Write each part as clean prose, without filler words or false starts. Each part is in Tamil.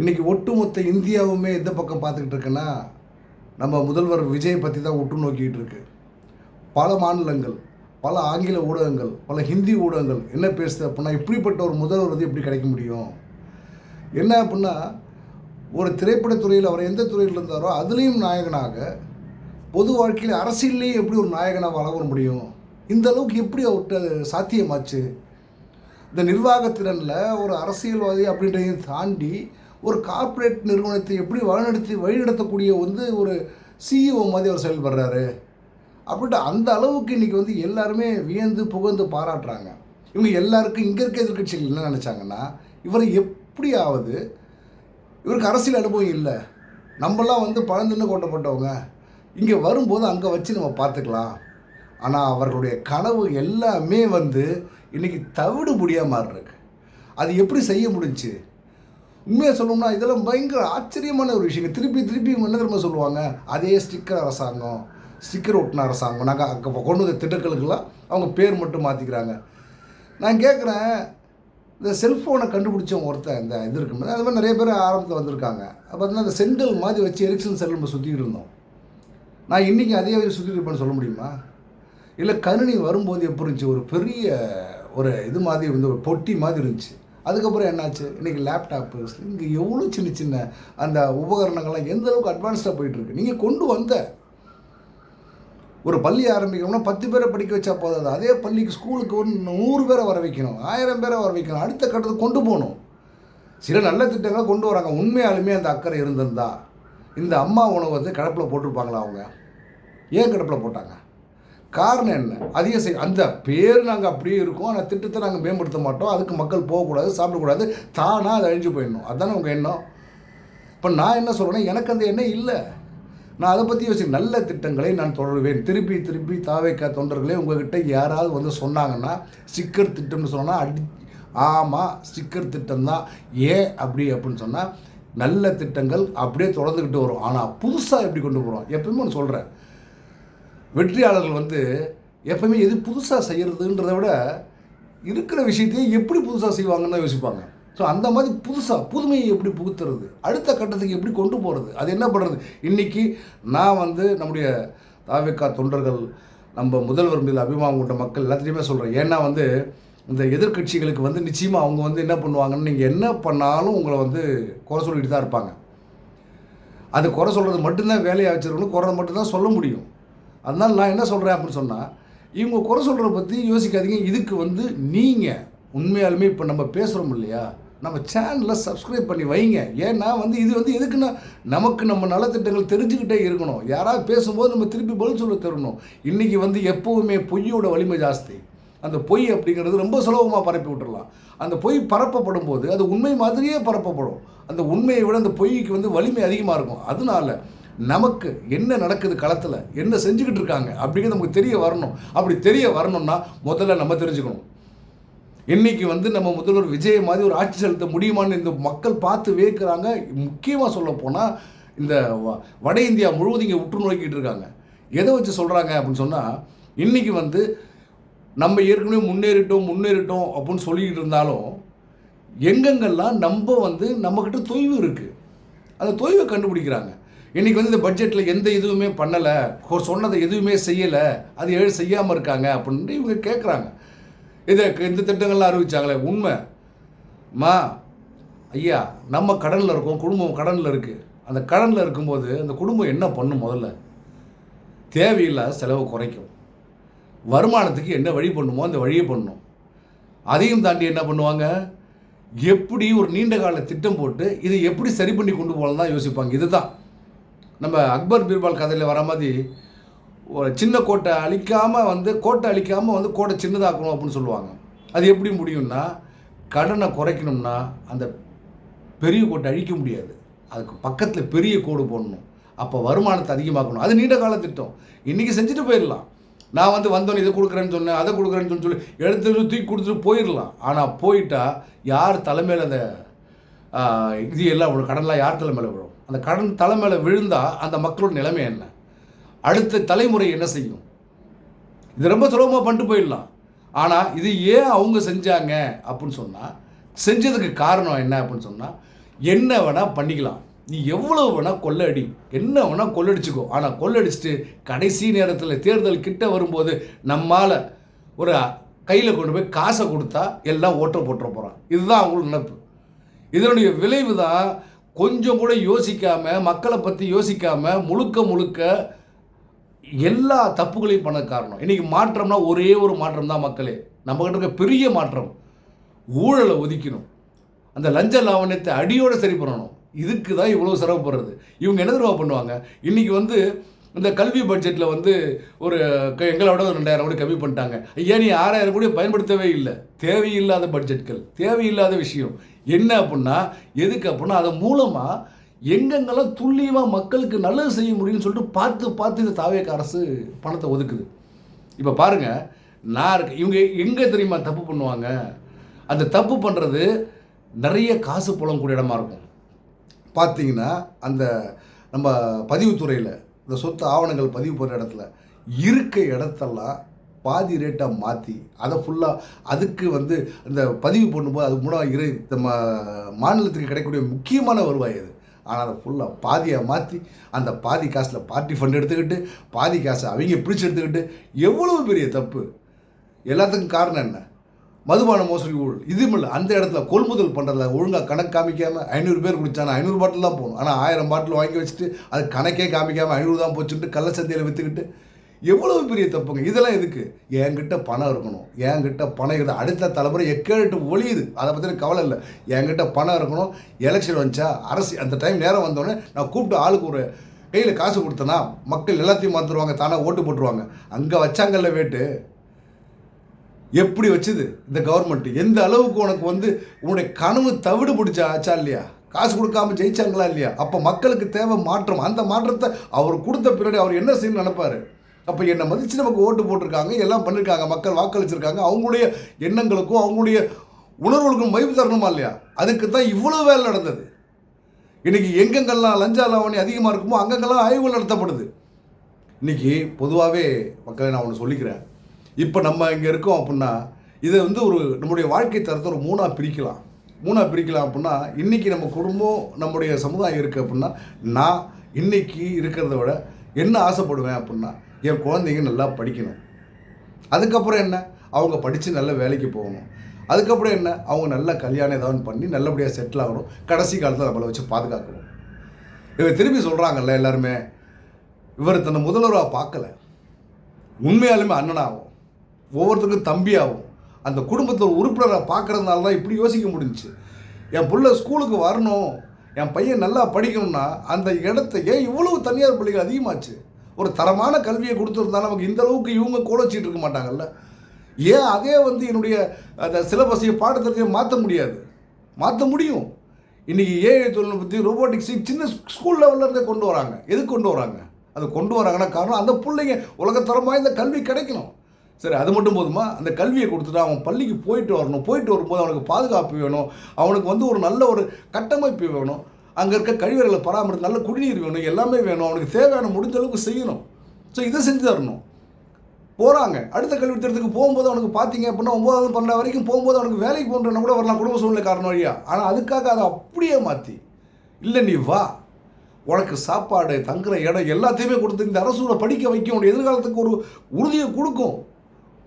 இன்றைக்கி ஒட்டுமொத்த இந்தியாவுமே எந்த பக்கம் பார்த்துக்கிட்டு இருக்குன்னா நம்ம முதல்வர் விஜய் பற்றி தான் உற்று நோக்கிட்டு இருக்கு. பல மாநிலங்கள், பல ஆங்கில ஊடகங்கள், பல ஹிந்தி ஊடகங்கள் என்ன பேசுது அப்படின்னா, இப்படிப்பட்ட ஒரு முதல்வர் வந்து எப்படி கிடைக்க முடியும், என்ன அப்படின்னா ஒரு திரைப்படத்துறையில் அவர் எந்த துறையில் இருந்தாரோ அதுலேயும் நாயகனாக, பொது வாழ்க்கையில் அரசியல்லையும் எப்படி ஒரு நாயகனாக வளர முடியும், இந்த அளவுக்கு எப்படி அவர்கிட்ட சாத்தியமாச்சு. இந்த நிர்வாகத்திறனில் ஒரு அரசியல்வாதி அப்படின்றதையும் தாண்டி ஒரு கார்ப்பரேட் நிறுவனத்தை எப்படி வழிநடத்தக்கூடிய ஒரு சிஇஓ மாதிரி அவர் செயல்படுறாரு அப்படின்ட்டு அந்த அளவுக்கு இன்றைக்கி எல்லாருமே வியந்து புகழ்ந்து பாராட்டுறாங்க. இவங்க எல்லாருக்கும் இங்கே இருக்க எதிர்கட்சிகள் என்ன நினச்சாங்கன்னா, இவரை எப்படியாவது, இவருக்கு அரசியல் அனுபவம் இல்லை, நம்மளாம் பழந்துன்னு கொட்டப்பட்டவங்க, இங்கே வரும்போது அங்கே வச்சு நம்ம பார்த்துக்கலாம். ஆனால் அவர்களுடைய கனவு எல்லாமே இன்றைக்கி தவிடு முடியாமல் மாறிருக்கு. அது எப்படி செய்ய முடிஞ்சு? உண்மையாக சொல்லணும்னா இதெல்லாம் பயங்கர ஆச்சரியமான ஒரு விஷயங்க. திருப்பி என்ன திரும்ப சொல்லுவாங்க, அதே ஸ்டிக்கர் அரசாங்கம், ஸ்டிக்கர் ஒட்டின அரசாங்கம், நாங்கள் அங்கே கொண்டு வந்த திட்டங்களுக்கெல்லாம் அவங்க பேர் மட்டும் மாற்றிக்கிறாங்க. நான் கேட்குறேன், இந்த செல்ஃபோனை கண்டுபிடிச்சவங்க ஒருத்தர் இந்த இது இருக்கும்போது அது மாதிரி நிறைய பேர் ஆரம்பத்தில் வந்திருக்காங்க. பார்த்தீங்கன்னா அந்த செங்கல் மாதிரி வச்சு எரிக்சன் செல் நம்ம சுற்றிட்டு இருந்தோம். நான் இன்றைக்கி அதே வச்சு சுற்றிட்டு இருப்பேன்னு சொல்ல முடியுமா? இல்லை கணினி வரும்போது எப்படி இருந்துச்சு, ஒரு பெரிய ஒரு இது மாதிரி ஒரு பொட்டி மாதிரி இருந்துச்சு. அதுக்கப்புறம் என்னாச்சு, இன்றைக்கி லேப்டாப்பு, இங்கே எவ்வளோ சின்ன சின்ன அந்த உபகரணங்கள்லாம் எந்த அளவுக்கு அட்வான்ஸ்டாக போயிட்டுருக்கு. நீங்கள் கொண்டு வந்த ஒரு பள்ளி ஆரம்பிக்கணும்னா 10 பேரை படிக்க வச்சா போதாது, அதே பள்ளிக்கு ஸ்கூலுக்கு 100 பேரை வர வைக்கணும், 1000 பேரை வர வைக்கணும், அடுத்த கட்டத்தை கொண்டு போகணும். சில நல்ல திட்டங்களை கொண்டு வராங்க. உண்மையாலுமே அந்த அக்கறை இருந்திருந்தா இந்த அம்மா உணவு கிடப்பில் போட்டிருப்பாங்களா? அவங்க ஏன் கிடப்பில் போட்டாங்க? காரணம் என்ன? அதையும் அந்த பேர் நாங்கள் அப்படியே இருக்கோம், ஆனால் திட்டத்தை நாங்கள் மேம்படுத்த மாட்டோம், அதுக்கு மக்கள் போகக்கூடாது, சாப்பிடக்கூடாது, தானாக அது அழிஞ்சு போயிடணும், அதுதானே உங்கள் எண்ணம். இப்போ நான் என்ன சொல்கிறேன்னா, எனக்கு அந்த எண்ணம் இல்லை. நான் அதை பற்றி யோசிச்சு நல்ல திட்டங்களை நான் தொடருவேன். திருப்பி தாவேக்கா தொண்டர்களே உங்கள்கிட்ட யாராவது சொன்னாங்கன்னா ஸ்டிக்கர் திட்டம்னு சொன்னால் ஆமாம் ஸ்டிக்கர் திட்டம் தான், ஏன் அப்படின்னு சொன்னால் நல்ல திட்டங்கள் அப்படியே தொடர்ந்துக்கிட்டு வரும். ஆனால் புதுசாக எப்படி கொண்டு போகிறோம்? எப்பவுமே ஒன்று சொல்கிறேன், வெற்றியாளர்கள் எப்பவுமே எது புதுசாக செய்கிறதுன்றதை விட இருக்கிற விஷயத்தையே எப்படி புதுசாக செய்வாங்கன்னு தான் யோசிப்பாங்க. ஸோ அந்த மாதிரி புதுமையை எப்படி புகுத்துறது, அடுத்த கட்டத்துக்கு எப்படி கொண்டு போகிறது, அது என்ன பண்ணுறது. இன்றைக்கி நான் நம்முடைய தாவேக்கா தொண்டர்கள், நம்ம முதல்வர் மீது அபிமானம் கொண்ட மக்கள் எல்லாத்துலேயுமே சொல்கிறேன். ஏன்னா இந்த எதிர்கட்சிகளுக்கு நிச்சயமாக அவங்க என்ன பண்ணுவாங்கன்னு, நீங்கள் என்ன பண்ணாலும் உங்களை குறை சொல்லிட்டு தான் இருப்பாங்க. அது குறை சொல்கிறது மட்டும்தான் வேலையை வச்சுருக்கணும், குறை மட்டும்தான் சொல்ல முடியும். அதனால் நான் என்ன சொல்கிறேன் அப்படின்னு சொன்னால், இவங்க குறை சொல்கிறத பற்றி யோசிக்காதீங்க. இதுக்கு நீங்கள் உண்மையாலுமே இப்போ நம்ம பேசுகிறோம் இல்லையா, நம்ம சேனலை சப்ஸ்கிரைப் பண்ணி வைங்க. ஏன்னா இது எதுக்குன்னா, நமக்கு நம்ம நலத்திட்டங்கள் தெரிஞ்சுக்கிட்டே இருக்கணும். யாராவது பேசும்போது நம்ம திருப்பி பதில் சொல்ல தரணும். இன்றைக்கி எப்போவுமே பொய்யோட வலிமை ஜாஸ்தி. அந்த பொய் அப்படிங்கிறது ரொம்ப சுலபமாக பரப்பி விட்டுடலாம். அந்த பொய் பரப்பப்படும் போது அது உண்மை மாதிரியே பரப்பப்படும். அந்த உண்மையை விட அந்த பொய்க்கு வலிமை அதிகமாக இருக்கும். அதனால நமக்கு என்ன நடக்குது, களத்தில் என்ன செஞ்சுக்கிட்டு இருக்காங்க அப்படிங்கிறது நமக்கு தெரிய வரணும். அப்படி தெரிய வரணும்னா முதல்ல நம்ம தெரிஞ்சுக்கணும். இன்றைக்கி நம்ம முதல்வர் விஜய் மாதிரி ஒரு ஆட்சி செலுத்த முடியுமான்னு இந்த மக்கள் பார்த்து வேர்க்கிறாங்க. முக்கியமாக சொல்ல போனால் இந்த வட இந்தியா முழுவதும் இங்கே உற்று நோக்கிட்டு இருக்காங்க. எதை வச்சு சொல்கிறாங்க அப்படின்னு சொன்னால், இன்றைக்கி நம்ம ஏற்கனவே முன்னேறிட்டோம் அப்படின்னு சொல்லிக்கிட்டு இருந்தாலும், எங்கெங்கெல்லாம் நம்மக்கிட்ட தொய்வு இருக்குது, அந்த தொய்வை கண்டுபிடிக்கிறாங்க. இன்றைக்கி இந்த பட்ஜெட்டில் எந்த இதுவுமே பண்ணலை, சொன்னதை எதுவுமே செய்யலை, அது செய்யாமல் இருக்காங்க அப்படின்ட்டு இவங்க கேட்குறாங்க. இந்த திட்டங்கள்லாம் அறிவிச்சாங்களே, உண்மைம்மா ஐயா, நம்ம கடனில் இருக்கோம், குடும்பம் கடனில் இருக்குது. அந்த கடனில் இருக்கும்போது அந்த குடும்பம் என்ன பண்ணும்? முதல்ல தேவையில்லாத செலவு குறைக்கும், வருமானத்துக்கு என்ன வழி பண்ணுமோ அந்த வழியை பண்ணணும். அதையும் தாண்டி என்ன பண்ணுவாங்க, எப்படி ஒரு நீண்ட கால திட்டம் போட்டு இதை எப்படி சரி பண்ணி கொண்டு போகலாம் தான் யோசிப்பாங்க. இதுதான் நம்ம அக்பர் பீர்பால் கதையில் வர மாதிரி, ஒரு சின்ன கோட்டை அழிக்காமல் கோட்டை சின்னதாக்கணும் அப்படின்னு சொல்லுவாங்க. அது எப்படி முடியும்னா, கடனை குறைக்கணும்னா அந்த பெரிய கோட்டை அழிக்க முடியாது, அதுக்கு பக்கத்தில் பெரிய கோடு போடணும், அப்போ வருமானத்தை அதிகமாக்கணும். அது நீண்ட கால திட்டம். இன்றைக்கி செஞ்சுட்டு போயிடலாம். நான் வந்தோன்னே இதை கொடுக்குறேன்னு சொன்னேன், அதை கொடுக்குறேன்னு சொல்லி எடுத்து தூக்கி கொடுத்துட்டு போயிடலாம். ஆனால் போயிட்டா யார் தலைமையில் அந்த இது எல்லாம் ஒரு கடன்லாம் யார் தலைமையில் விழும்? அந்த கடன் தலைமையில் விழுந்தால் அந்த மக்களோட நிலைமை என்ன, அடுத்த தலைமுறை என்ன செய்யும்? இது ரொம்ப சுலபமாக பண்ணிட்டு போயிடலாம். ஆனால் இது ஏன் அவங்க செஞ்சாங்க அப்படின்னு சொன்னால், செஞ்சதுக்கு காரணம் என்ன அப்படின்னு சொன்னால், என்ன வேணால் பண்ணிக்கலாம், நீ எவ்வளோ வேணால் கொள்ளடி, என்ன வேணால் கொள்ளடிச்சுக்கோ. ஆனால் கொள்ளடிச்சிட்டு கடைசி நேரத்தில் தேர்தல் கிட்ட வரும்போது நம்மால் ஒரு கையில் கொண்டு போய் காசை கொடுத்தா எல்லாம் ஓட்ட போட்டுற போகிறான். இதுதான் அவங்களுக்கு நினைப்பு. இதனுடைய விளைவு தான் கொஞ்சம் கூட யோசிக்காமல், மக்களை பற்றி யோசிக்காமல் முழுக்க முழுக்க எல்லா தப்புகளையும் பண்ண காரணம். இன்றைக்கி மாற்றம்னா ஒரே ஒரு மாற்றம் தான் மக்களே. நம்மகிட்ட இருக்க பெரிய மாற்றம் ஊழலை ஒதுக்கணும், அந்த லஞ்ச லாவண்யத்தை அடியோடு சரி பண்ணணும். இதுக்கு தான் இவ்வளோ சிரமப்படுறது. இவங்க என்ன தெரியுமா பண்ணுவாங்க, இன்றைக்கி இந்த கல்வி பட்ஜெட்டில் ஒரு எங்களோட ஒரு 2000 கோடி கம்மி பண்ணிட்டாங்க. ஐயா, நீ 6000 கோடி பயன்படுத்தவே இல்லை. தேவையில்லாத பட்ஜெட்கள், தேவையில்லாத விஷயம். என்ன அப்படின்னா, எதுக்கு அப்படின்னா, அதன் மூலமாக எங்கெங்கெல்லாம் துல்லியமாக மக்களுக்கு நல்லது செய்ய முடியும்னு சொல்லிட்டு பார்த்து இந்த தாவேக அரசு பணத்தை ஒதுக்குது. இப்போ பாருங்கள், இவங்க எங்கே தெரியுமா தப்பு பண்ணுவாங்க, அந்த தப்பு பண்ணுறது நிறைய காசு புலங்கூடிய இடமா இருக்கும். பார்த்தீங்கன்னா அந்த நம்ம பதிவுத்துறையில் இந்த சொத்து ஆவணங்கள் பதிவு பண்ணுற இடத்துல இருக்க இடத்தெல்லாம் பாதி ரேட்டாக மாற்றி அதை ஃபுல்லாக அதுக்கு அந்த பதிவு பண்ணும்போது அது மூலம் நம்ம மாநிலத்துக்கு கிடைக்கக்கூடிய முக்கியமான வருவாய் அது. ஆனால் அதை ஃபுல்லாக பாதியாக மாற்றி அந்த பாதி காசில் பார்ட்டி ஃபண்ட் எடுத்துக்கிட்டு பாதி காசை அவங்க பிடிச்சி எடுத்துக்கிட்டு எவ்வளோ பெரிய தப்பு. எல்லாத்துக்கும் காரணம் என்ன, மதுபான மோசடி ஊழல். இதுவும் இல்லை, அந்த இடத்துல கொள்முதல் பண்ணுறதுல ஒழுங்காக கணக்கு காமிக்காமல் 500 பேர் குடித்தானா 500 பாட்டில் தான் போகணும். ஆனால் 1000 பாட்டில் வாங்கி வச்சுட்டு அது கணக்கே காமிக்காமல் 500 தான் போச்சுட்டு கள்ள சந்தையில் விற்றுக்கிட்டு எவ்வளோ பெரிய தப்புங்க. இதெல்லாம் எதுக்கு, என்கிட்ட பணம் இருக்கணும், என்கிட்ட பணம் இருக்குது. அடுத்த தலைமுறை எக்கேட்டு ஒழியுது, அதை பற்றி கவலை இல்லை. என்கிட்ட பணம் இருக்கணும். எலெக்ஷன் வந்துச்சா அரசு அந்த டைம் நேரம் வந்தோடனே நான் கூப்பிட்டு ஆளுக்கு ஒரு கையில் காசு கொடுத்தேன்னா மக்கள் எல்லாத்தையும் மறந்துடுவாங்க, தானாக ஓட்டு போட்டுருவாங்க. அங்கே வச்சாங்கல்ல வேட்டு, எப்படி வச்சுது இந்த கவர்மெண்ட்? எந்த அளவுக்கு உனக்கு உன்னுடைய கனவு தவிடு பிடிச்சா ஆச்சா இல்லையா? காசு கொடுக்காம ஜெயிச்சாங்களா இல்லையா? அப்போ மக்களுக்கு தேவை மாற்றம். அந்த மாற்றத்தை அவர் கொடுத்த பின்னாடி அவர் என்ன செய்யணும்னு நினைப்பார்? அப்போ என்னை மதித்து நமக்கு ஓட்டு போட்டிருக்காங்க, எல்லாம் பண்ணியிருக்காங்க, மக்கள் வாக்களிச்சிருக்காங்க, அவங்களுடைய எண்ணங்களுக்கும் அவங்களுடைய உணர்வுகளுக்கும் மதிப்பு தரணுமா இல்லையா? அதுக்கு தான் இவ்வளோ வேலை நடந்தது. இன்றைக்கி எங்கெங்கெல்லாம் லஞ்ச லாவணி அதிகமாக இருக்குமோ அங்கெங்கெல்லாம் ஆய்வுகள் நடத்தப்படுது. இன்றைக்கி பொதுவாகவே மக்களை நான் ஒன்று சொல்லிக்கிறேன். இப்போ நம்ம இங்கே இருக்கோம் அப்படின்னா இதை நம்முடைய வாழ்க்கை தரத்தை ஒரு மூணாக பிரிக்கலாம் அப்படின்னா, இன்றைக்கி நம்ம குடும்பம் நம்முடைய சமுதாயம் இருக்குது அப்படின்னா, நான் இன்றைக்கி இருக்கிறத விட என்ன ஆசைப்படுவேன் அப்படின்னா, என் குழந்தைங்க நல்லா படிக்கணும். அதுக்கப்புறம் என்ன, அவங்க படித்து நல்ல வேலைக்கு போகணும். அதுக்கப்புறம் என்ன, அவங்க நல்ல கல்யாணம் ஏதாவது பண்ணி நல்லபடியாக செட்டில் ஆகணும். கடைசி காலத்தில் நம்மளை வச்சு பாதுகாக்கணும். இவர் திரும்பி சொல்கிறாங்கல்ல எல்லாருமே, இவர் தன்னை முதல்வராக பார்க்கல, உண்மையாலுமே அண்ணனாகும், ஒவ்வொருத்தருக்கும் தம்பியாகும், அந்த குடும்பத்தில் உறுப்பினராக பார்க்குறதுனால தான் இப்படி யோசிக்க முடிஞ்சிச்சு. என் பிள்ளை ஸ்கூலுக்கு வரணும், என் பையன் நல்லா படிக்கணும்னா அந்த இடத்த ஏன் இவ்வளவு தனியார் பள்ளிகள் அதிகமாச்சு? ஒரு தரமான கல்வியை கொடுத்துருந்தாலும் நமக்கு இந்த அளவுக்கு இவங்க கூட வச்சுட்டு இருக்க மாட்டாங்கல்ல. ஏன் அதே என்னுடைய அந்த சிலபஸையும் பாடத்திட்டத்தையும் மாற்ற முடியும். இன்றைக்கி ஏஐ தொழில்நுட்பத்தையும் ரோபோட்டிக்ஸையும் சின்ன ஸ்கூல் லெவலில் கொண்டு வராங்க. எதுக்கு கொண்டு வராங்க? அது கொண்டு வராங்கன்னா காரணம் அந்த பிள்ளைங்க உலகத்தரமாக இந்த கல்வி கிடைக்கணும். சரி, அது மட்டும் போதுமா? அந்த கல்வியை கொடுத்துட்டு அவன் பள்ளிக்கு போயிட்டு வரும்போது அவனுக்கு பாதுகாப்பு வேணும், அவனுக்கு ஒரு நல்ல ஒரு கட்டமைப்பு வேணும், அங்கே இருக்க கழிவறைகளை பராமரித்து நல்ல குடிநீர் வேணும், எல்லாமே வேணும். அவனுக்கு தேவையான முடிஞ்ச அளவுக்கு செய்யணும். ஸோ இதை செஞ்சு தரணும். போகிறாங்க அடுத்த கல்வி திட்டத்துக்கு போகும்போது அவனுக்கு பார்த்தீங்க அப்படின்னா 9வது 12 வரைக்கும் போகும்போது அவனுக்கு வேலைக்கு போன்றனா கூட வரலாம், குடும்ப சூழ்நிலை காரணம் வழியாக. ஆனால் அதுக்காக அதை அப்படியே மாற்றி, இல்லை நீ வா, உனக்கு சாப்பாடு தங்குற இடம் எல்லாத்தையுமே கொடுத்து இந்த அரசோட படிக்க வைக்கும், உன்னுடைய எதிர்காலத்துக்கு ஒரு உறுதியை கொடுக்கும்,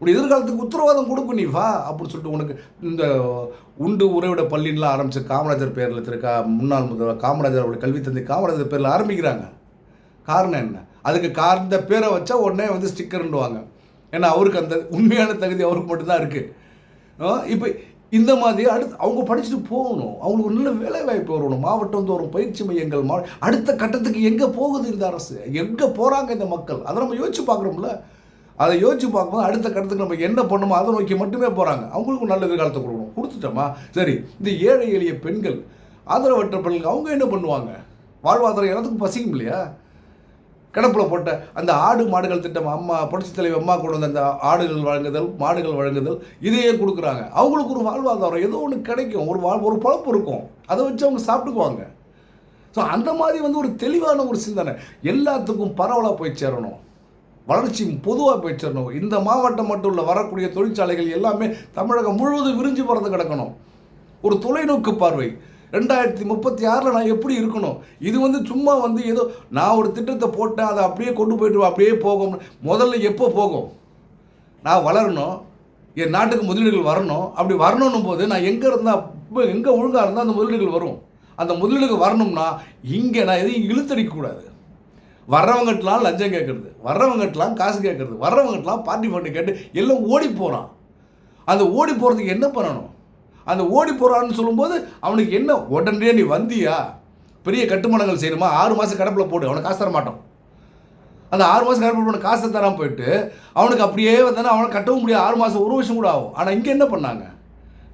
உன்னுடைய எதிர்காலத்துக்கு உத்தரவாதம் கொடுக்கும், நீ வா அப்படின்னு சொல்லிட்டு உனக்கு இந்த உண்டு உறைவிட பள்ளின்லாம் ஆரம்பித்து காமராஜர் பேரில் இருக்கா, முன்னாள் முதல்வர் காமராஜர் அவருடைய கல்வி தந்தை காமராஜர் பேரில் ஆரம்பிக்கிறாங்க. காரணம் என்ன? அதுக்கு இந்த பேரை வச்சா உடனே ஸ்டிக்கர்ன்னுவாங்க. ஏன்னா அவருக்கு அந்த உண்மையான தகுதி அவருக்கு மட்டும்தான் இருக்குது. இப்போ இந்த மாதிரி அவங்க படிச்சுட்டு போகணும், அவங்களுக்கு ஒரு நல்ல வேலை வாய்ப்பு வரணும், மாவட்டம் தோறும் பயிற்சி மையங்கள், அடுத்த கட்டத்துக்கு எங்கே போகுது இந்த அரசு, எங்கே போகிறாங்க இந்த மக்கள், அதை நம்ம யோசிச்சு பார்க்குறோம்ல. அதை யோசிச்சு பார்க்கும்போது அடுத்த கட்டத்துக்கு நம்ம என்ன பண்ணணுமோ அதை நோக்கி மட்டுமே போகிறாங்க. அவங்களுக்கு நல்ல எதிர்காலத்தை கொடுத்துட்டோமா? சரி, இந்த ஏழை எளிய பெண்கள், ஆதரவற்ற பெண்கள், அவங்க என்ன பண்ணுவாங்க? வாழ்வாதாரம் எல்லாத்துக்கும் பசிக்கும் இல்லையா? கிடப்பில் போட்ட அந்த ஆடு மாடுகள் திட்டம், அம்மா புரட்சித் தலைவர் அம்மா கொண்டு வந்த அந்த ஆடுகள் வழங்குதல், மாடுகள் வழங்குதல், இதையே கொடுக்குறாங்க. அவங்களுக்கு ஒரு வாழ்வாதாரம் ஏதோ ஒன்று கிடைக்கும், ஒரு பழப்பு இருக்கும், அதை வச்சு அவங்க சாப்பிட்டுக்குவாங்க. ஸோ அந்த மாதிரி ஒரு தெளிவான ஒரு சிந்தனை எல்லாத்துக்கும் பரவலாக போய் சேரணும், வளர்ச்சி பொதுவாக போய் சேரணும். இந்த மாவட்டம் மட்டும் இல்லை, வரக்கூடிய தொழிற்சாலைகள் எல்லாமே தமிழகம் முழுவதும் விரிஞ்சு பறந்து கிடக்கணும். ஒரு தொலைநோக்கு பார்வை. 2036 நான் எப்படி இருக்கணும்? இது வந்து சும்மா வந்து ஏதோ நான் ஒரு திட்டத்தை போட்டேன், அதை அப்படியே கொண்டு போயிட்டு அப்படியே போகும். முதல்ல எப்போ போகும்? நான் வளரணும், என் நாட்டுக்கு முதலீடுகள் வரணும். அப்படி வரணும் போது நான் எங்கே ஒழுங்காக இருந்தால் அந்த முதலீடுகள் வரும். அந்த முதலீடுகள் வரணும்னா இங்கே நான் எதையும் இழுத்தடிக்கக்கூடாது. வர்றவங்கட்டலாம் லஞ்சம் கேட்குறது, வர்றவங்கட்டலாம் காசு கேட்குறது, வர்றவங்கட்டலாம் பார்ட்டி ஃபண்டு கேட்டு எல்லாம் ஓடி போகிறான். அந்த ஓடி போகிறதுக்கு என்ன பண்ணணும்? அந்த ஓடி போகிறான்னு சொல்லும்போது அவனுக்கு என்ன, உடனே நீ வந்தியா, பெரிய கட்டுமானங்கள் செய்யணுமா, 6 மாதம் கடப்பில் போடு, அவனை காசு தர மாட்டோம். அந்த 6 மாதம் கடப்பில் போன காசை தராமல் போயிட்டு அவனுக்கு அப்படியே வந்தானே அவனை கட்டவும் முடியாது. 6 மாதம் 1 வருஷம் கூட ஆகும். ஆனால் இங்கே என்ன பண்ணாங்க?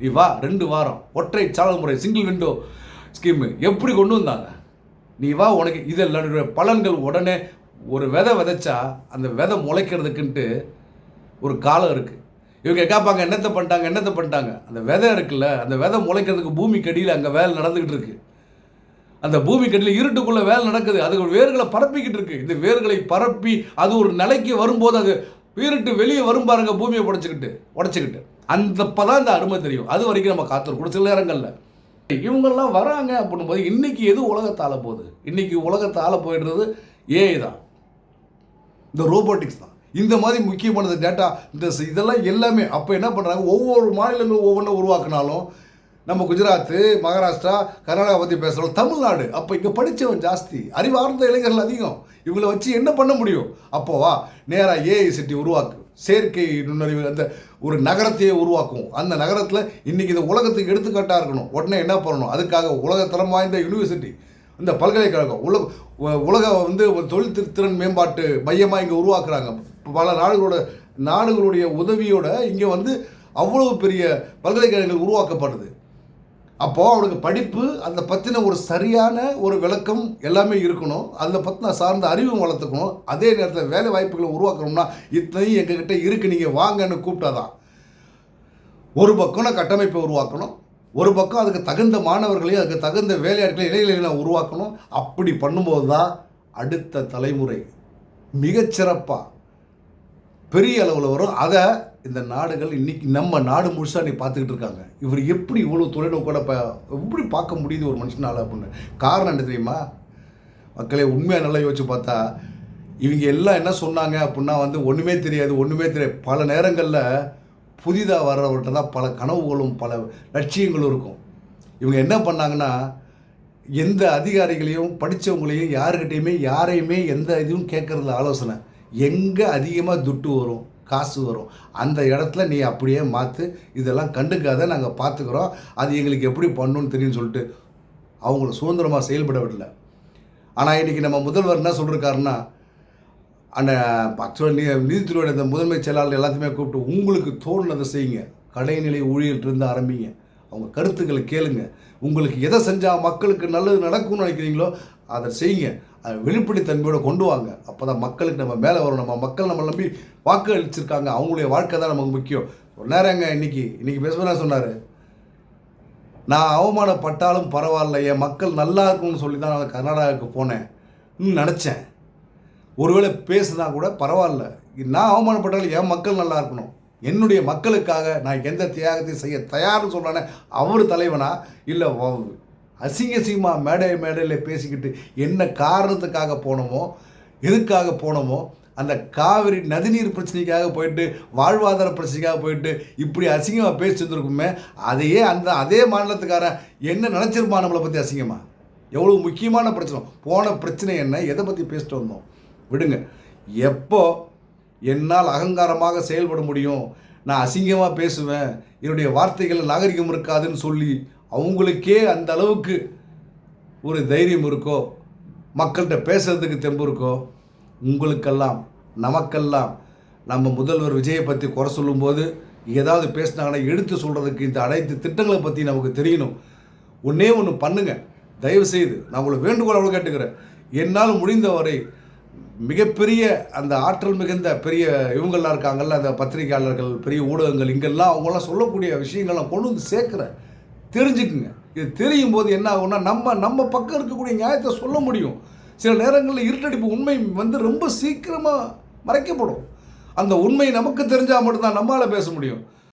நீ வா, 2 வாரம் ஒற்றை சாளர முறை, சிங்கிள் விண்டோ ஸ்கீமு எப்படி கொண்டு வந்தாங்க? நீ வா, உனக்கு இதெல்லாம் பலன்கள். உடனே ஒரு விதை விதைச்சா அந்த விதை முளைக்கிறதுக்குன்ட்டு ஒரு காலம் இருக்குது. இவங்க கேட்பாங்க என்னத்தை பண்ணிட்டாங்க. அந்த விதை இருக்குல்ல, அந்த விதை முளைக்கிறதுக்கு பூமிக்கு அடியில் அங்கே வேலை நடந்துக்கிட்டு இருக்கு. அந்த பூமிக்கு அடியில் இருட்டுக்குள்ளே வேலை நடக்குது. அது ஒரு வேர்களை பரப்பிக்கிட்டு இருக்கு. இந்த வேர்களை பரப்பி அது ஒரு நிலைக்கு வரும்போது அது வீருட்டு வெளியே வரும் பாருங்க, பூமியை உடச்சிக்கிட்டு அப்பதான் இந்த அருமை தெரியும். அது வரைக்கும் நம்ம காத்திருக்கணும் சில நேரங்களில். இவங்கெல்லாம் வராங்க அப்படின் போது இன்னைக்கு எது உலகத்தால போகுது? இன்னைக்கு உலகத்தால போயிடுறது ஏஐ தான், இந்த ரோபோட்டிக்ஸ் தான். இந்த மாதிரி முக்கியமானது டேட்டா, இதெல்லாம் எல்லாமே. அப்போ என்ன பண்ணுறாங்க, ஒவ்வொரு மாநிலங்களும் ஒவ்வொன்றும் உருவாக்குனாலும் நம்ம குஜராத்து, மகாராஷ்டிரா, கர்நாடகா பற்றி பேசுகிறோம், தமிழ்நாடு. அப்போ இங்கே படித்தவன் ஜாஸ்தி, அறிவார்ந்த இளைஞர்கள் அதிகம். இவங்களை வச்சு என்ன பண்ண முடியும்? அப்போவா நேராக ஏஐ சிட்டி உருவாக்கு, செயற்கை நுண்ணறிவு, அந்த ஒரு நகரத்தையே உருவாக்கும். அந்த நகரத்தில் இன்றைக்கி இந்த உலகத்துக்கு எடுத்துக்காட்டாக இருக்கணும். உடனே என்ன பண்ணணும்? அதுக்காக உலகத்தரம் வாய்ந்த யூனிவர்சிட்டி, இந்த பல்கலைக்கழகம், உலக வந்து ஒரு தொழில் திறன் மேம்பாட்டு மையமாக இங்கே உருவாக்குறாங்க. பல நாடுகளுடைய உதவியோட இங்கே வந்து அவ்வளவு பெரிய பல்கலைக்கழகங்கள் உருவாக்கப்படுது. அப்போது அவனுக்கு படிப்பு, அந்த பற்றின ஒரு சரியான ஒரு விளக்கம் எல்லாமே இருக்கணும். அதில் பற்றின சார்ந்த அறிவும் வளர்த்துக்கணும். அதே நேரத்தில் வேலை வாய்ப்புகளை உருவாக்கணும்னா இத்தனையும் எங்ககிட்ட இருக்குது, நீங்கள் வாங்கன்னு கூப்பிட்டாதான். ஒரு பக்கம் நான் கட்டமைப்பை உருவாக்கணும், ஒரு பக்கம் அதுக்கு தகுந்த மாணவர்களையும் அதுக்கு தகுந்த வேலையாட்களையும் இளைஞர்களையும் உருவாக்கணும். அப்படி பண்ணும்போது தான் அடுத்த தலைமுறை மிகச்சிறப்பாக பெரிய அளவில் வரும். அதை இந்த நாடுகள் இன்றைக்கி நம்ம நாடு முழுசாக நீ பார்த்துக்கிட்டு இருக்காங்க. இவர் எப்படி இவ்வளோ தொலைநோக்கோட எப்படி பார்க்க முடியுது ஒரு மனுஷனால் அப்படின்னு? காரணம் என்ன தெரியுமா மக்களே? உண்மையாக நல்லா யோசிச்சு பார்த்தா இவங்க எல்லாம் என்ன சொன்னாங்க அப்படின்னா வந்து ஒன்றுமே தெரியாது. பல நேரங்களில் புதிதாக வர்றவர்கிட்ட தான் பல கனவுகளும் பல லட்சியங்களும் இருக்கும். இவங்க என்ன பண்ணாங்கன்னா, எந்த அதிகாரிகளையும் படித்தவங்களையும் யாரையுமே எந்த இதுவும் கேட்குறதுல ஆலோசனை. எங்கே அதிகமாக துட்டு வரும், காசு வரும், அந்த இடத்துல நீ அப்படியே மாற்று, இதெல்லாம் கண்டுக்காத, நாங்கள் பார்த்துக்குறோம், அது எங்களுக்கு எப்படி பண்ணணும்னு தெரியும்னு சொல்லிட்டு அவங்கள சுதந்திரமாக செயல்பட விடல. ஆனால் இன்றைக்கி நம்ம முதல்வர் என்ன சொல்லியிருக்காருன்னா, அந்த ஆக்சுவலாக நீதித்துறையோட இந்த முதன்மை செயலாளர் எல்லாத்தையுமே கூப்பிட்டு உங்களுக்கு தோணுனதை செய்யுங்க, கடைநிலை ஊழியர்கிட்ட ஆரம்பிங்க, அவங்க கருத்துக்களை கேளுங்க, உங்களுக்கு எதை செஞ்சால் மக்களுக்கு நல்லது நடக்கும்னு நினைக்கிறீங்களோ அதை செய்யுங்க, அதை வெளிப்படைத்தன்மையோடு கொண்டு வாங்க. அப்போ தான் மக்களுக்கு நம்ம மேலே வரும். நம்ம மக்கள் நம்ம நம்பி வாக்கு அளிச்சிருக்காங்க, அவங்களுடைய வாழ்க்கை தான் நமக்கு முக்கியம். ஒரு நேரங்க இன்னைக்கு பேசுவதா சொன்னார், நான் அவமானப்பட்டாலும் பரவாயில்ல, என் மக்கள் நல்லா இருக்கும்னு சொல்லி தான் நான் கர்நாடகாவுக்கு போனேன் நினச்சேன். ஒருவேளை பேசுனா கூட பரவாயில்ல, நான் அவமானப்பட்டாலும் என் மக்கள் நல்லா இருக்கணும், என்னுடைய மக்களுக்காக நான் எந்த தியாகத்தையும் செய்ய தயார்னு சொல்கிறானே அவர் தலைவனா? இல்லை அசிங்கமாக மேடையில் பேசிக்கிட்டு என்ன காரணத்துக்காக போனோமோ, எதுக்காக போனோமோ, அந்த காவிரி நதிநீர் பிரச்சனைக்காக போயிட்டு, வாழ்வாதார பிரச்சனைக்காக போயிட்டு இப்படி அசிங்கமாக பேசிட்டுருக்குமே, அதே மாநிலத்துக்காரன் என்ன நினச்சிருப்பான் நம்மளை பற்றி அசிங்கமாக? எவ்வளோ முக்கியமான பிரச்சனை, போன பிரச்சனை என்ன, எதை பற்றி பேசிட்டு வந்தோம்? விடுங்க. எப்போ என்னால் அகங்காரமாக செயல்பட முடியும், நான் அசிங்கமாக பேசுவேன், என்னுடைய வார்த்தைகள் நாகரிகம் இருக்காதுன்னு சொல்லி அவங்களுக்கே அந்த அளவுக்கு ஒரு தைரியம் இருக்கோ, மக்கள்கிட்ட பேசுறதுக்கு தெம்பு இருக்கோ, உங்களுக்கெல்லாம் நமக்கெல்லாம் நம்ம முதல்வர் விஜயை பற்றி குறை சொல்லும்போது ஏதாவது பேசினாங்கன்னா எடுத்து சொல்கிறதுக்கு இந்த அனைத்து திட்டங்களை பற்றி நமக்கு தெரியணும். ஒன்றே ஒன்று பண்ணுங்கள் தயவுசெய்து, நான் உங்களை வேண்டுகோள் அவ்வளோ கேட்டுக்கிறேன். என்னால் முடிந்தவரை மிகப்பெரிய அந்த ஆற்றல் மிகுந்த பெரிய இவங்கள்லாம் இருக்காங்கல்ல, அந்த பத்திரிகையாளர்கள், பெரிய ஊடகங்கள், இங்கெல்லாம் அவங்களாம் சொல்லக்கூடிய விஷயங்கள்லாம் கொண்டு வந்து சேர்க்குறேன். தெரிஞ்சுக்குங்க. இது தெரியும் போது என்ன ஆகும்னா, நம்ம பக்கம் இருக்கக்கூடிய நியாயத்தை சொல்ல முடியும். சில நேரங்களில் இருட்டடிப்பு உண்மை ரொம்ப சீக்கிரமாக மறைக்கப்படும். அந்த உண்மை நமக்கு தெரிஞ்சால் மட்டும்தான் நம்மளால் பேச முடியும்.